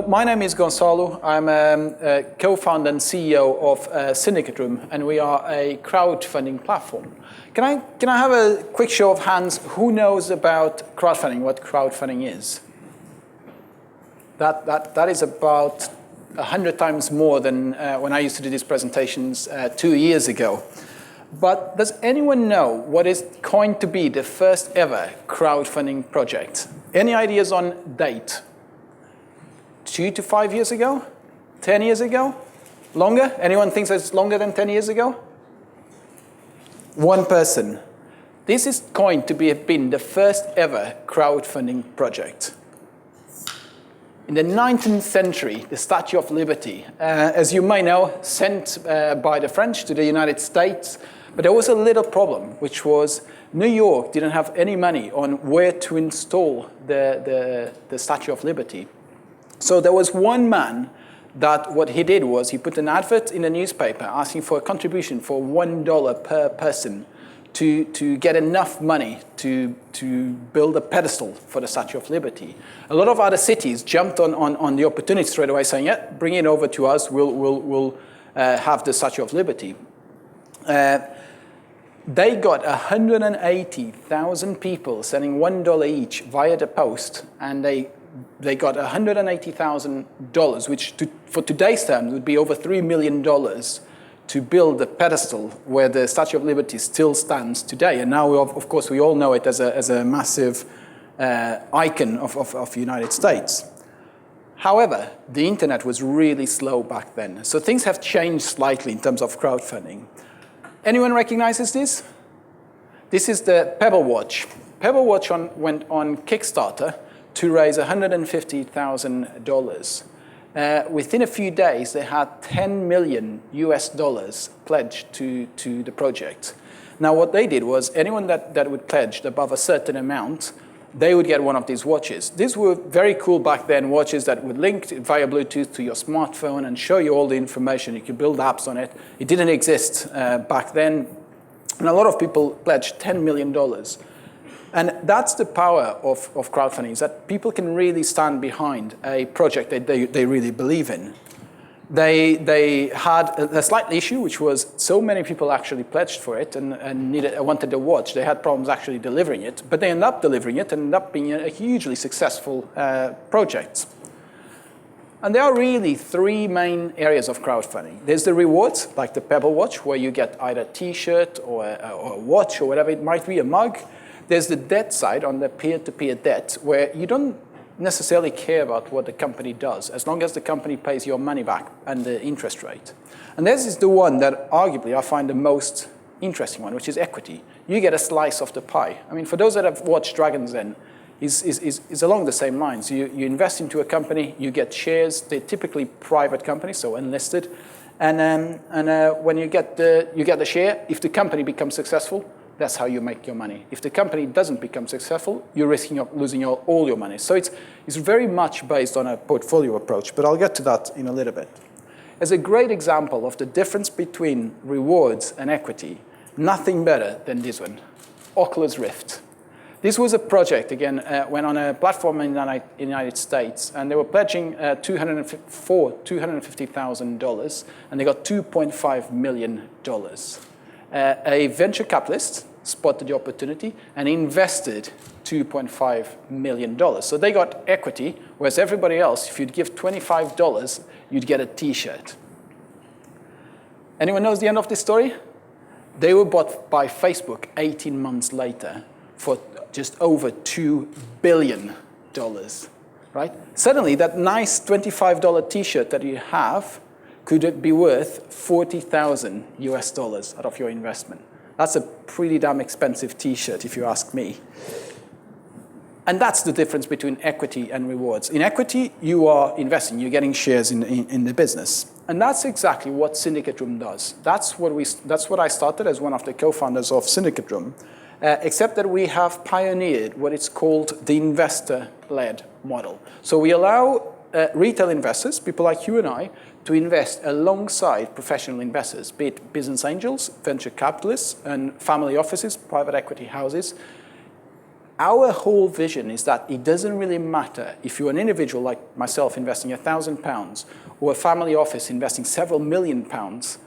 my name is Gonçalo. I'm a co-founder and CEO of SyndicateRoom, and we are a crowdfunding platform. Can I have a quick show of hands? Who knows about crowdfunding, what crowdfunding is? That is about 100 times more than when I used to do these presentations 2 years ago. But does anyone know what is going to be the first ever crowdfunding project? Any ideas on date? 2 to 5 years ago? 10 years ago? Longer? Anyone thinks it's longer than 10 years ago? One person. This is going to been the first ever crowdfunding project. In the 19th century, the Statue of Liberty, as you may know, sent by the French to the United States, but there was a little problem, which was New York didn't have any money on where to install the Statue of Liberty. So there was one man that what he did was he put an advert in the newspaper asking for a contribution for $1 per person to get enough money to build a pedestal for the Statue of Liberty. A lot of other cities jumped on the opportunity straight away, saying, yeah, bring it over to us, we'll have the Statue of Liberty. They got 180,000 people sending $1 each via the post, and they got $180,000, which for today's terms would be over $3 million to build the pedestal where the Statue of Liberty still stands today. And now, of course, we all know it as a massive icon of the United States. However, the internet was really slow back then. So things have changed slightly in terms of crowdfunding. Anyone recognizes this? This is the Pebble Watch. Pebble Watch went on Kickstarter to raise $150,000. Within a few days, they had $10 million pledged to the project. Now, what they did was anyone that would pledge above a certain amount, they would get one of these watches. These were very cool back then, watches that would link via Bluetooth to your smartphone and show you all the information. You could build apps on it. It didn't exist back then. And a lot of people pledged $10 million. And that's the power of crowdfunding, is that people can really stand behind a project that they really believe in. They had a slight issue, which was so many people actually pledged for it and wanted the watch. They had problems actually delivering it, but they ended up delivering it and ended up being a hugely successful project. And there are really 3 main areas of crowdfunding. There's the rewards, like the Pebble Watch, where you get either a T-shirt or a watch or whatever it might be, a mug. There's the debt side, on the peer-to-peer debt, where you don't necessarily care about what the company does, as long as the company pays your money back and the interest rate. And this is the one that arguably I find the most interesting one, which is equity. You get a slice of the pie. I mean, for those that have watched Dragon's Den, is along the same lines. You invest into a company, you get shares. They're typically private companies, so unlisted. And when you get the share, if the company becomes successful, that's how you make your money. If the company doesn't become successful, you're risking losing all your money. So it's very much based on a portfolio approach, but I'll get to that in a little bit. As a great example of the difference between rewards and equity, nothing better than this one, Oculus Rift. This was a project, again, went on a platform in the United States, and they were pledging $250,000, and they got $2.5 million. A venture capitalist spotted the opportunity and invested $2.5 million. So they got equity, whereas everybody else, if you'd give $25, you'd get a T-shirt. Anyone knows the end of this story? They were bought by Facebook 18 months later for just over $2 billion, right? Suddenly, that nice $25 T-shirt that you have could be worth $40,000 out of your investment. That's a pretty damn expensive T-shirt, if you ask me. And that's the difference between equity and rewards. In equity, you are investing, you're getting shares in the business. And that's exactly what SyndicateRoom does. That's what I started as one of the co-founders of SyndicateRoom, except that we have pioneered what is called the investor-led model. So we allow retail investors, people like you and I, to invest alongside professional investors, be it business angels, venture capitalists, and family offices, private equity houses, Our whole vision is that it doesn't really matter if you're an individual like myself investing £1,000 or a family office investing several million pounds.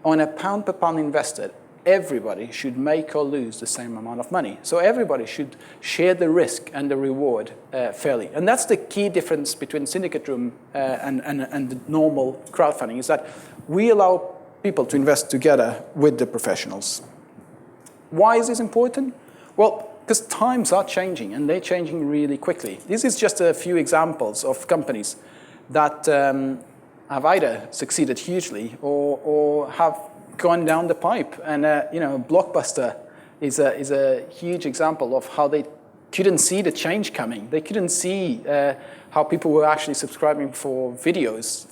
On a pound per pound invested, everybody should make or lose the same amount of money. So everybody should share the risk and the reward fairly. And that's the key difference between SyndicateRoom and the normal crowdfunding, is that we allow people to invest together with the professionals. Why is this important? Well, because times are changing, and they're changing really quickly. This is just a few examples of companies that have either succeeded hugely or have gone down the pipe. And Blockbuster is a huge example of how they couldn't see the change coming. They couldn't see how people were actually subscribing for videos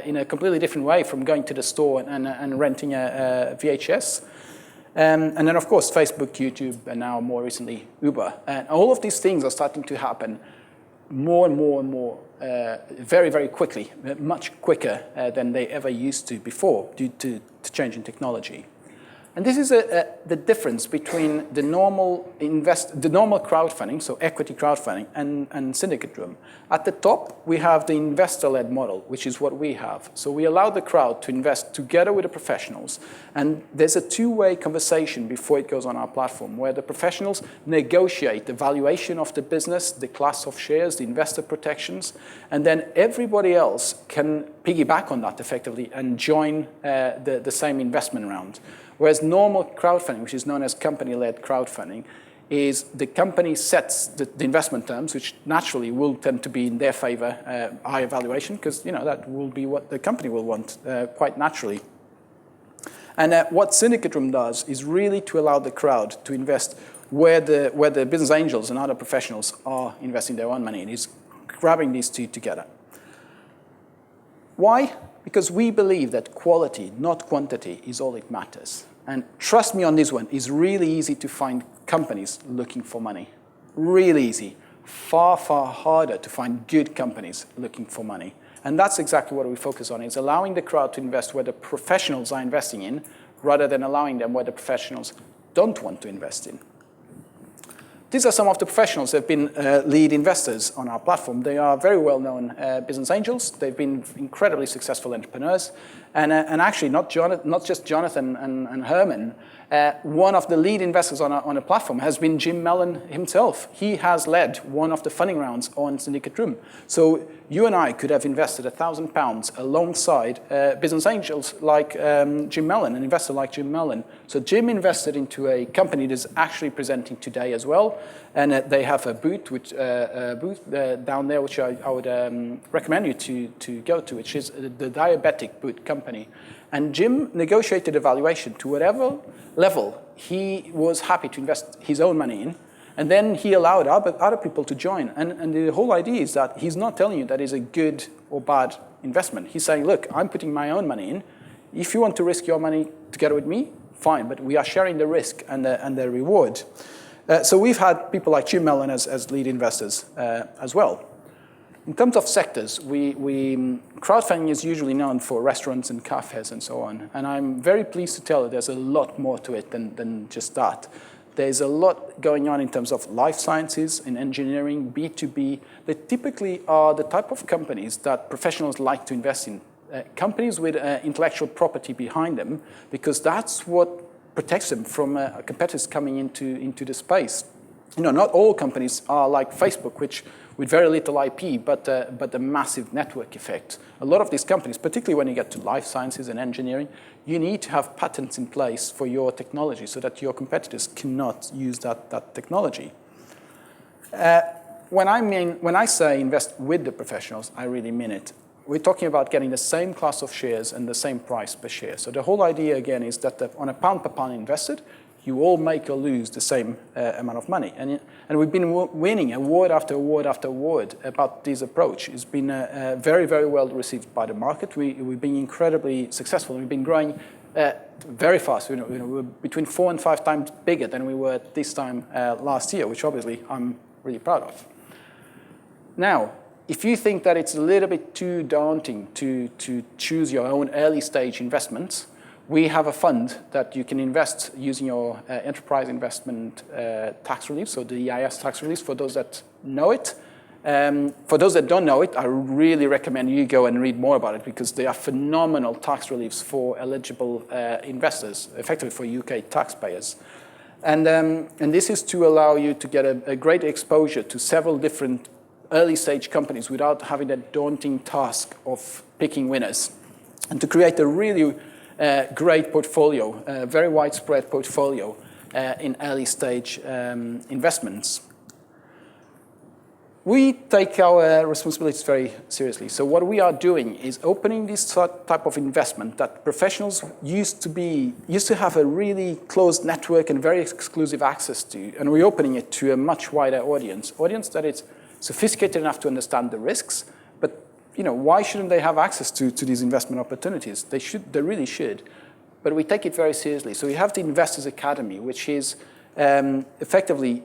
in a completely different way from going to the store and renting a VHS. And then, of course, Facebook, YouTube, and now more recently, Uber. And all of these things are starting to happen more and more and more very, very quickly, much quicker than they ever used to before due to change in technology. And this is the difference between the normal crowdfunding, so equity crowdfunding, and SyndicateRoom. At the top, we have the investor-led model, which is what we have. So we allow the crowd to invest together with the professionals, and there's a two-way conversation before it goes on our platform, where the professionals negotiate the valuation of the business, the class of shares, the investor protections, and then everybody else can piggyback on that effectively and join the same investment round. Whereas normal crowdfunding, which is known as company-led crowdfunding, is the company sets the investment terms, which naturally will tend to be in their favor, higher valuation, because that will be what the company will want quite naturally. And what SyndicateRoom does is really to allow the crowd to invest where the business angels and other professionals are investing their own money, and is grabbing these two together. Why? Because we believe that quality, not quantity, is all it matters. And trust me on this one, it's really easy to find companies looking for money. Really easy. Far, far harder to find good companies looking for money. And that's exactly what we focus on, is allowing the crowd to invest where the professionals are investing in, rather than allowing them where the professionals don't want to invest in. These are some of the professionals that have been lead investors on our platform. They are very well-known business angels. They've been incredibly successful entrepreneurs. And actually, not just Jonathan and Herman. One of the lead investors on a platform has been Jim Mellon himself. He has led one of the funding rounds on SyndicateRoom. So you and I could have invested £1,000 alongside business angels like Jim Mellon, an investor like Jim Mellon. So Jim invested into a company that's actually presenting today as well. And they have a booth down there, which I would recommend you to go to, which is the Diabetic Boot Company. And Jim negotiated a valuation to whatever level he was happy to invest his own money in. And then he allowed other people to join. And the whole idea is that he's not telling you that it's a good or bad investment. He's saying, look, I'm putting my own money in. If you want to risk your money together with me, fine. But we are sharing the risk and the reward. So we've had people like Jim Mellon as lead investors as well. In terms of sectors, crowdfunding is usually known for restaurants and cafes and so on. And I'm very pleased to tell you there's a lot more to it than just that. There's a lot going on in terms of life sciences and engineering, B2B. They typically are the type of companies that professionals like to invest in. Companies with intellectual property behind them, because that's what protects them from competitors coming into the space. Not all companies are like Facebook, which with very little IP, but a massive network effect. A lot of these companies, particularly when you get to life sciences and engineering, you need to have patents in place for your technology so that your competitors cannot use that technology. When I say invest with the professionals, I really mean it. We're talking about getting the same class of shares and the same price per share. So the whole idea, again, is that on a pound per pound invested, you all make or lose the same amount of money. And we've been winning award after award after award about this approach. It's been very, very well received by the market. We've been incredibly successful. We've been growing very fast. We're between 4 and 5 times bigger than we were this time last year, which obviously I'm really proud of. Now, if you think that it's a little bit too daunting to choose your own early stage investments, We have a fund that you can invest using your enterprise investment tax relief, so the EIS tax relief, for those that know it. For those that don't know it, I really recommend you go and read more about it, because they are phenomenal tax reliefs for eligible investors, effectively for UK taxpayers. And this is to allow you to get a great exposure to several different early stage companies without having that daunting task of picking winners, and to create a really great portfolio, a very widespread portfolio in early stage investments. We take our responsibilities very seriously. So what we are doing is opening this type of investment that professionals used to have a really closed network and very exclusive access to, and we're opening it to a much wider audience that is sophisticated enough to understand the risks, but why shouldn't they have access to these investment opportunities? They really should. But we take it very seriously. So we have the Investors Academy, which is effectively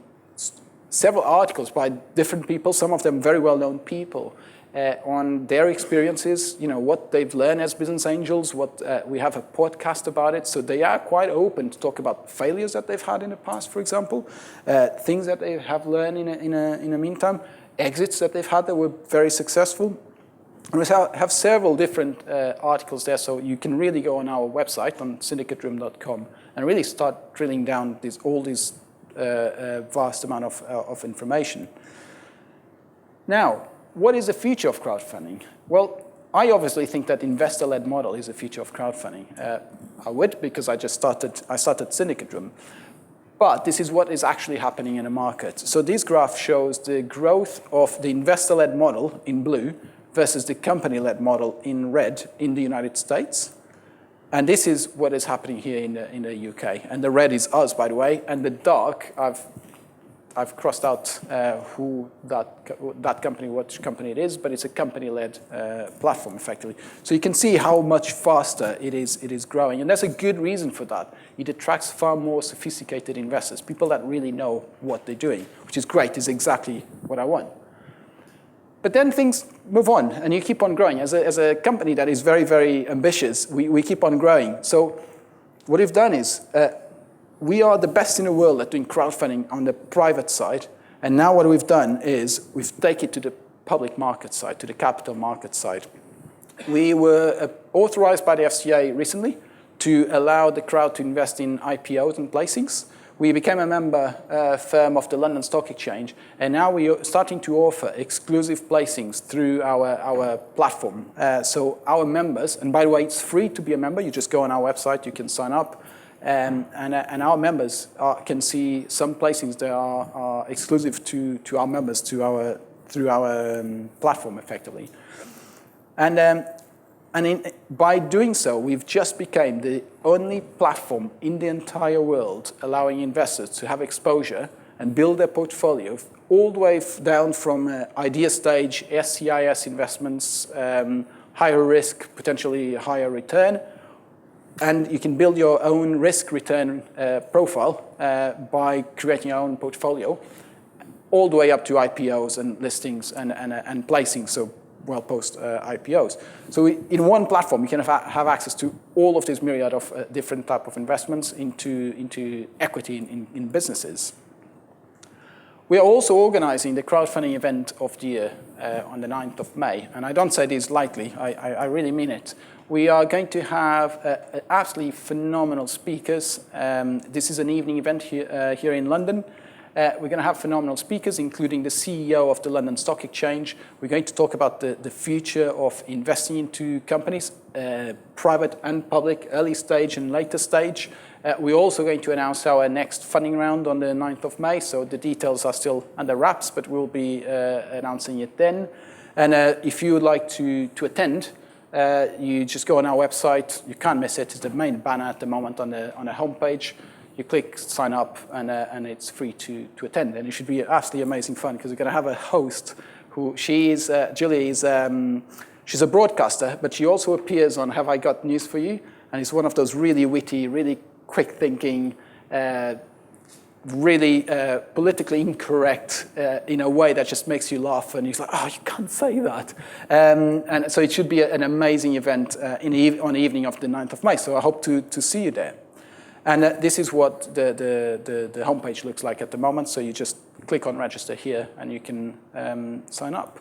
several articles by different people, some of them very well-known people, on their experiences, what they've learned as business angels, we have a podcast about it. So they are quite open to talk about failures that they've had in the past, for example, things that they have learned in the meantime, exits that they've had that were very successful. And we have several different articles there, so you can really go on our website on syndicateroom.com and really start drilling down all these vast amount of information. Now, what is the future of crowdfunding? Well, I obviously think that investor-led model is the future of crowdfunding. I would, because I started Syndicate Room. But this is what is actually happening in the market. So this graph shows the growth of the investor-led model in blue versus the company-led model in red in the United States. And this is what is happening here in the UK. And the red is us, by the way. And the dark, I've crossed out who that company, which company it is, but it's a company-led platform, effectively. So you can see how much faster it is growing. And there's a good reason for that. It attracts far more sophisticated investors, people that really know what they're doing, which is great, is exactly what I want. But then things move on, and you keep on growing. As a company that is very, very ambitious, we keep on growing. So what we've done is we are the best in the world at doing crowdfunding on the private side. And now what we've done is we've taken it to the public market side, to the capital market side. We were authorized by the FCA recently to allow the crowd to invest in IPOs and placings. We became a member firm of the London Stock Exchange, and now we are starting to offer exclusive placings through our platform. So our members, and by the way, it's free to be a member. You just go on our website, you can sign up, and our members can see some placings that are exclusive to our members through our platform, effectively. And by doing so, we've just become the only platform in the entire world allowing investors to have exposure and build their portfolio all the way down from idea stage, SCIS investments, higher risk, potentially higher return. And you can build your own risk-return profile by creating your own portfolio, all the way up to IPOs and listings and placings. So well post IPOs. So in one platform, you can have access to all of this myriad of different type of investments into equity in businesses. We are also organizing the crowdfunding event of the year on the 9th of May. And I don't say this lightly, I really mean it. We are going to have absolutely phenomenal speakers. This is an evening event here in London. We're going to have phenomenal speakers, including the CEO of the London Stock Exchange. We're going to talk about the future of investing into companies, private and public, early stage and later stage. We're also going to announce our next funding round on the 9th of May, so the details are still under wraps, but we'll be announcing it then. And if you would like to attend, you just go on our website. You can't miss it. It's the main banner at the moment on the homepage. You click sign up, and it's free to attend. And it should be absolutely amazing fun, because we're going to have a host who Julie is, she's a broadcaster, but she also appears on Have I Got News For You? And it's one of those really witty, really quick thinking really politically incorrect in a way that just makes you laugh, and you're like, oh, you can't say that. And so it should be an amazing event on the evening of the 9th of May. So I hope to see you there. And this is what the homepage looks like at the moment. So you just click on register here, and you can sign up.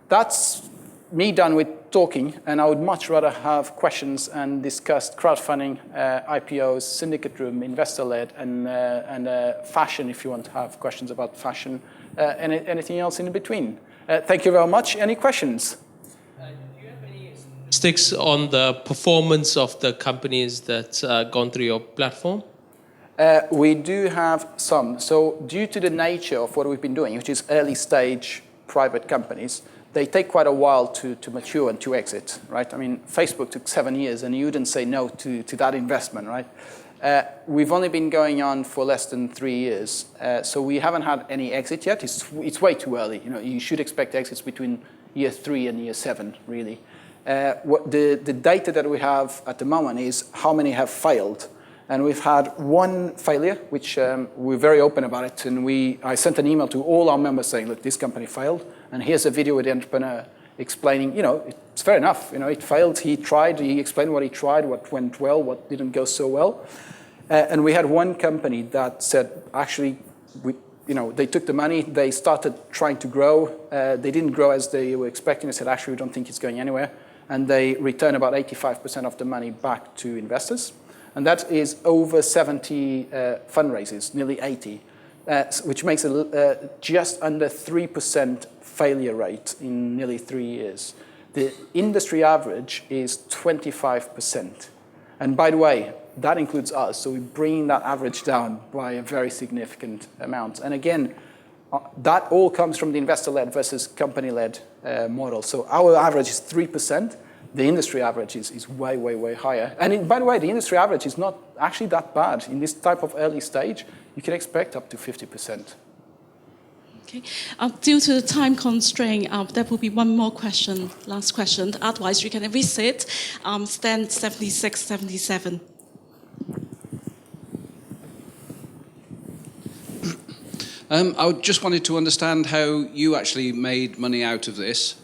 That's me done with talking, and I would much rather have questions and discuss crowdfunding, IPOs, SyndicateRoom, investor-led, and fashion if you want to have questions about fashion, and anything else in between. Thank you very much. Any questions? Do you have any statistics on the performance of the companies that gone through your platform? We do have some. So due to the nature of what we've been doing, which is early stage private companies, they take quite a while to mature and to exit, right? I mean, Facebook took 7 years, and you wouldn't say no to that investment, right? We've only been going on for less than 3 years, so we haven't had any exit yet. It's way too early. You know, you should expect exits between year 3 and year 7, really. What the data that we have at the moment is how many have failed. And we've had one failure, which we're very open about it. And I sent an email to all our members saying, look, this company failed. And here's a video with the entrepreneur explaining, you know, it's fair enough. You know, it failed. He tried. He explained what he tried, what went well, what didn't go so well. And we had one company that said, actually, they took the money. They started trying to grow. They didn't grow as they were expecting. They said, actually, we don't think it's going anywhere. And they returned about 85% of the money back to investors. And that is over 70 fundraisers, nearly 80, which makes it just under 3% failure rate in nearly 3 years. The industry average is 25%. And by the way, that includes us, so we're bringing that average down by a very significant amount. And again, that all comes from the investor-led versus company-led model. So our average is 3%. The industry average is way, way, way higher. And by the way, the industry average is not actually that bad. In this type of early stage, you can expect up to 50%. Okay. Due to the time constraint, there will be one more question, last question. Otherwise, you can visit stand 7677. I just wanted to understand how you actually made money out of this.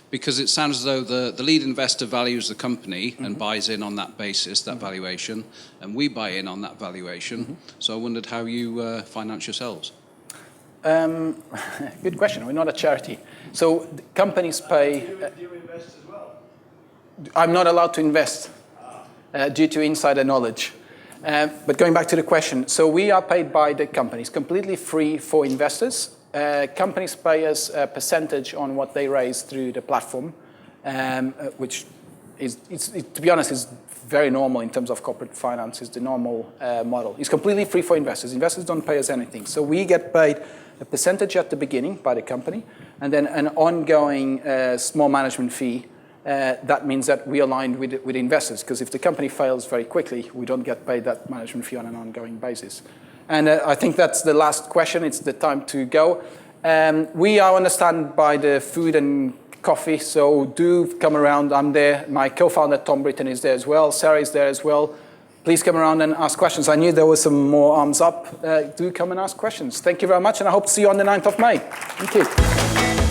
Because it sounds as though the lead investor values the company and buys in on that basis, that valuation, and we buy in on that valuation. So I wondered how you finance yourselves. Good question. We're not a charity. So the companies pay... Do you invest as well? I'm not allowed to invest due to insider knowledge. But going back to the question, so we are paid by the companies, completely free for investors. Companies pay us a percentage on what they raise through the platform, which is, to be honest, is very normal in terms of corporate finance. It's the normal model. It's completely free for investors. Investors don't pay us anything. So we get paid a percentage at the beginning by the company, and then an ongoing small management fee. That means that we aligned with investors, because if the company fails very quickly, we don't get paid that management fee on an ongoing basis. And I think that's the last question. It's the time to go. We are on the stand by the food and coffee, so do come around. I'm there. My co-founder, Tom Britton, is there as well. Sarah is there as well. Please come around and ask questions. I knew there were some more arms up. Do come and ask questions. Thank you very much, and I hope to see you on the 9th of May. Thank you.